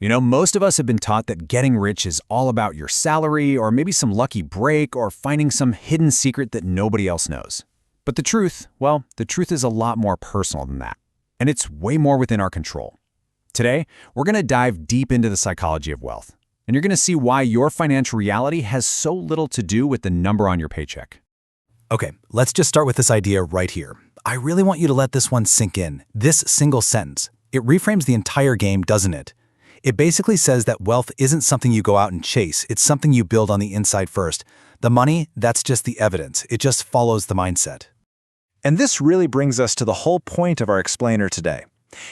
Most of us have been taught that getting rich is all about your salary or maybe some lucky break or finding some hidden secret that nobody else knows. But the truth, well, the truth is a lot more personal than that. And it's way more within our control. Today, we're going to dive deep into the psychology of wealth. And you're going to see why your financial reality has so little to do with the number on your paycheck. Okay, let's just start with this idea right here. I really want you to let this one sink in. This single sentence. It reframes the entire game, doesn't it? It basically says that wealth isn't something you go out and chase. It's something you build on the inside first. The money, that's just the evidence. It just follows the mindset. And this really brings us to the whole point of our explainer today.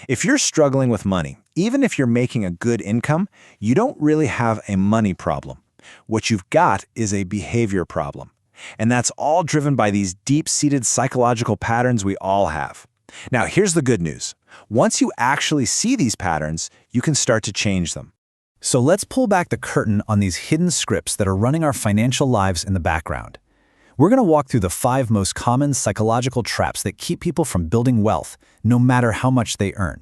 If you're struggling with money, even if you're making a good income, you don't really have a money problem. What you've got is a behavior problem. And that's all driven by these deep-seated psychological patterns we all have. Now, here's the good news. Once you actually see these patterns, you can start to change them. So let's pull back the curtain on these hidden scripts that are running our financial lives in the background. We're going to walk through the 5 most common psychological traps that keep people from building wealth, no matter how much they earn.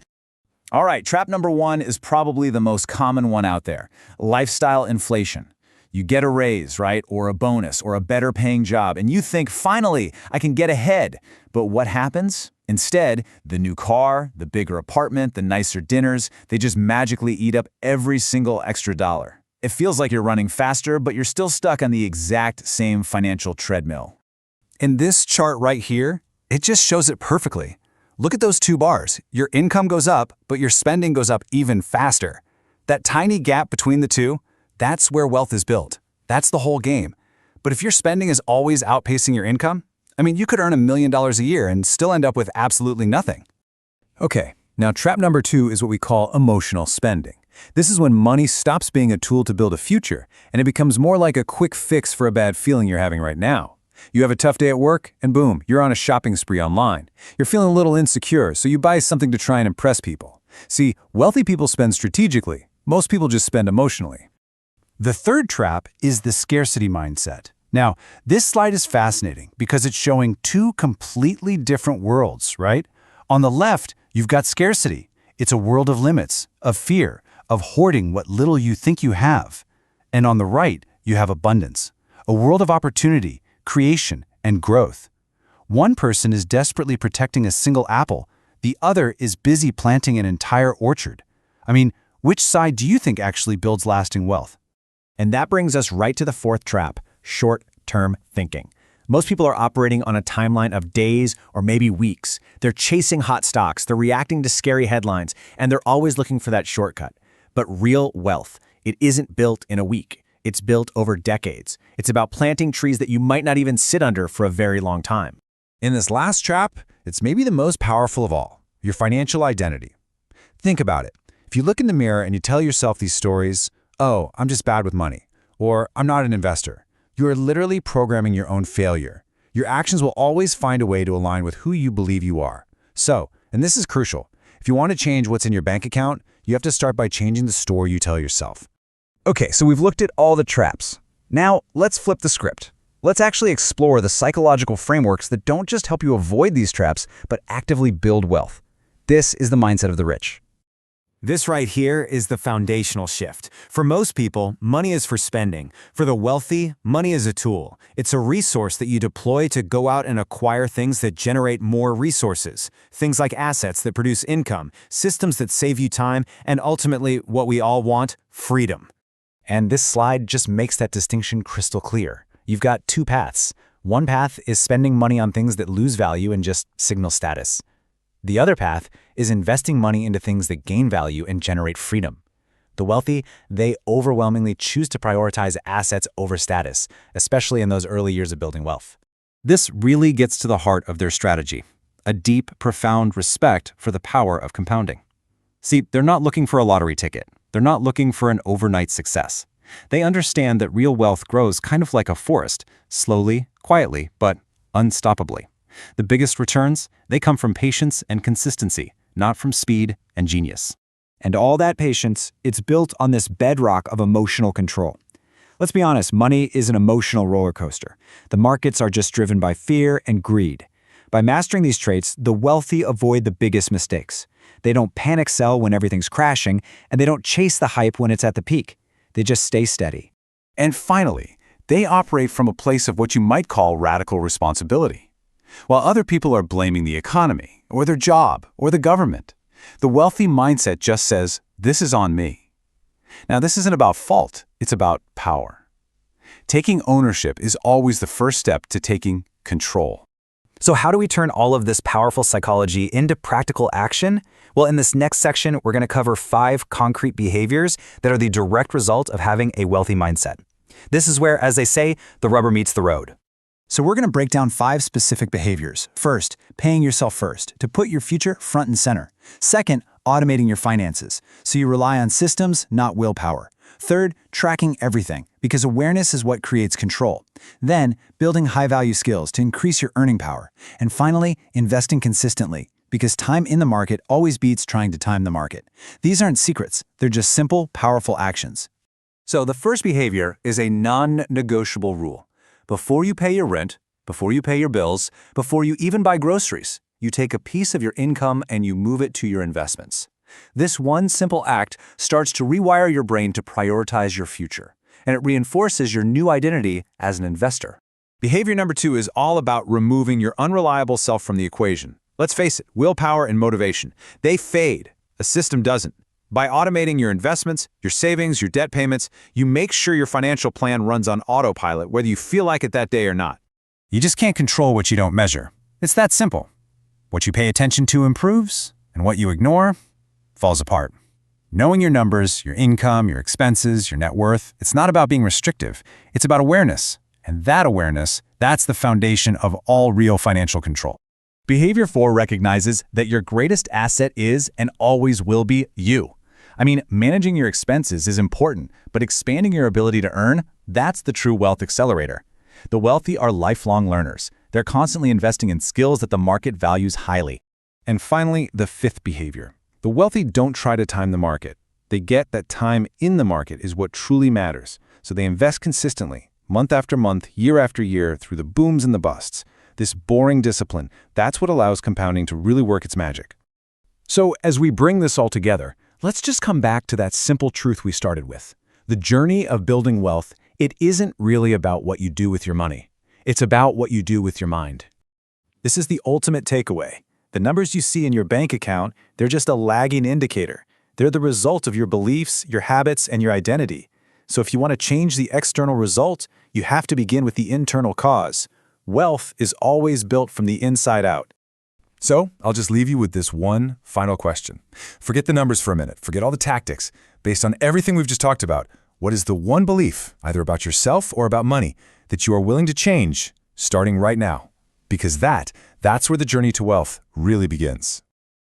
All right, trap number 1 is probably the most common one out there: lifestyle inflation. You get a raise, right, or a bonus, or a better paying job, and you think, finally, I can get ahead. But what happens? Instead, the new car, the bigger apartment, the nicer dinners, they just magically eat up every single extra dollar. It feels like you're running faster, but you're still stuck on the exact same financial treadmill. In this chart right here, it just shows it perfectly. Look at those 2 bars. Your income goes up, but your spending goes up even faster. That tiny gap between the two, that's where wealth is built. That's the whole game. But if your spending is always outpacing your income, you could earn $1 million a year and still end up with absolutely nothing. Okay, now trap number 2 is what we call emotional spending. This is when money stops being a tool to build a future, and it becomes more like a quick fix for a bad feeling you're having right now. You have a tough day at work, and boom, you're on a shopping spree online. You're feeling a little insecure, so you buy something to try and impress people. See, wealthy people spend strategically. Most people just spend emotionally. The third trap is the scarcity mindset. Now, this slide is fascinating because it's showing 2 completely different worlds, right? On the left, you've got scarcity. It's a world of limits, of fear, of hoarding what little you think you have. And on the right, you have abundance, a world of opportunity, creation, and growth. One person is desperately protecting a single apple. The other is busy planting an entire orchard. Which side do you think actually builds lasting wealth? And that brings us right to the 4th trap: short-term thinking. Most people are operating on a timeline of days or maybe weeks. They're chasing hot stocks, they're reacting to scary headlines, and they're always looking for that shortcut. But real wealth, it isn't built in a week. It's built over decades. It's about planting trees that you might not even sit under for a very long time. In this last trap, it's maybe the most powerful of all: your financial identity. Think about it. If you look in the mirror and you tell yourself these stories, "Oh, I'm just bad with money," or "I'm not an investor," you are literally programming your own failure. Your actions will always find a way to align with who you believe you are. So, and this is crucial, if you want to change what's in your bank account, you have to start by changing the story you tell yourself. Okay, so we've looked at all the traps. Now, let's flip the script. Let's actually explore the psychological frameworks that don't just help you avoid these traps, but actively build wealth. This is the mindset of the rich. This right here is the foundational shift. For most people, money is for spending. For the wealthy, money is a tool. It's a resource that you deploy to go out and acquire things that generate more resources. Things like assets that produce income, systems that save you time, and ultimately, what we all want, freedom. And this slide just makes that distinction crystal clear. You've got 2 paths. One path is spending money on things that lose value and just signal status. The other path is investing money into things that gain value and generate freedom. The wealthy, they overwhelmingly choose to prioritize assets over status, especially in those early years of building wealth. This really gets to the heart of their strategy: a deep, profound respect for the power of compounding. See, they're not looking for a lottery ticket. They're not looking for an overnight success. They understand that real wealth grows kind of like a forest, slowly, quietly, but unstoppably. The biggest returns, they come from patience and consistency, not from speed and genius. And all that patience, it's built on this bedrock of emotional control. Let's be honest, money is an emotional roller coaster. The markets are just driven by fear and greed. By mastering these traits, the wealthy avoid the biggest mistakes. They don't panic sell when everything's crashing, and they don't chase the hype when it's at the peak. They just stay steady. And finally, they operate from a place of what you might call radical responsibility. While other people are blaming the economy, or their job, or the government, the wealthy mindset just says, "This is on me." Now, this isn't about fault, it's about power. Taking ownership is always the first step to taking control. So how do we turn all of this powerful psychology into practical action? Well, in this next section, we're going to cover 5 concrete behaviors that are the direct result of having a wealthy mindset. This is where, as they say, the rubber meets the road. So we're going to break down 5 specific behaviors. First, paying yourself first, to put your future front and center. Second, automating your finances, so you rely on systems, not willpower. Third, tracking everything, because awareness is what creates control. Then, building high-value skills to increase your earning power. And finally, investing consistently, because time in the market always beats trying to time the market. These aren't secrets, they're just simple, powerful actions. So the first behavior is a non-negotiable rule. Before you pay your rent, before you pay your bills, before you even buy groceries, you take a piece of your income and you move it to your investments. This one simple act starts to rewire your brain to prioritize your future, and it reinforces your new identity as an investor. Behavior number 2 is all about removing your unreliable self from the equation. Let's face it, willpower and motivation, they fade. A system doesn't. By automating your investments, your savings, your debt payments, you make sure your financial plan runs on autopilot whether you feel like it that day or not. You just can't control what you don't measure. It's that simple. What you pay attention to improves, and what you ignore falls apart. Knowing your numbers, your income, your expenses, your net worth, it's not about being restrictive. It's about awareness. And that awareness, that's the foundation of all real financial control. Behavior 4 recognizes that your greatest asset is and always will be you. I mean, managing your expenses is important, but expanding your ability to earn, that's the true wealth accelerator. The wealthy are lifelong learners. They're constantly investing in skills that the market values highly. And finally, the 5th behavior. The wealthy don't try to time the market. They get that time in the market is what truly matters, so they invest consistently, month after month, year after year, through the booms and the busts. This boring discipline, that's what allows compounding to really work its magic. So, as we bring this all together, let's just come back to that simple truth we started with. The journey of building wealth, it isn't really about what you do with your money. It's about what you do with your mind. This is the ultimate takeaway. The numbers you see in your bank account, they're just a lagging indicator. They're the result of your beliefs, your habits, and your identity. So if you want to change the external result, you have to begin with the internal cause. Wealth is always built from the inside out. So, I'll just leave you with this one final question. Forget the numbers for a minute. Forget all the tactics. Based on everything we've just talked about, what is the one belief, either about yourself or about money, that you are willing to change starting right now? Because that's where the journey to wealth really begins.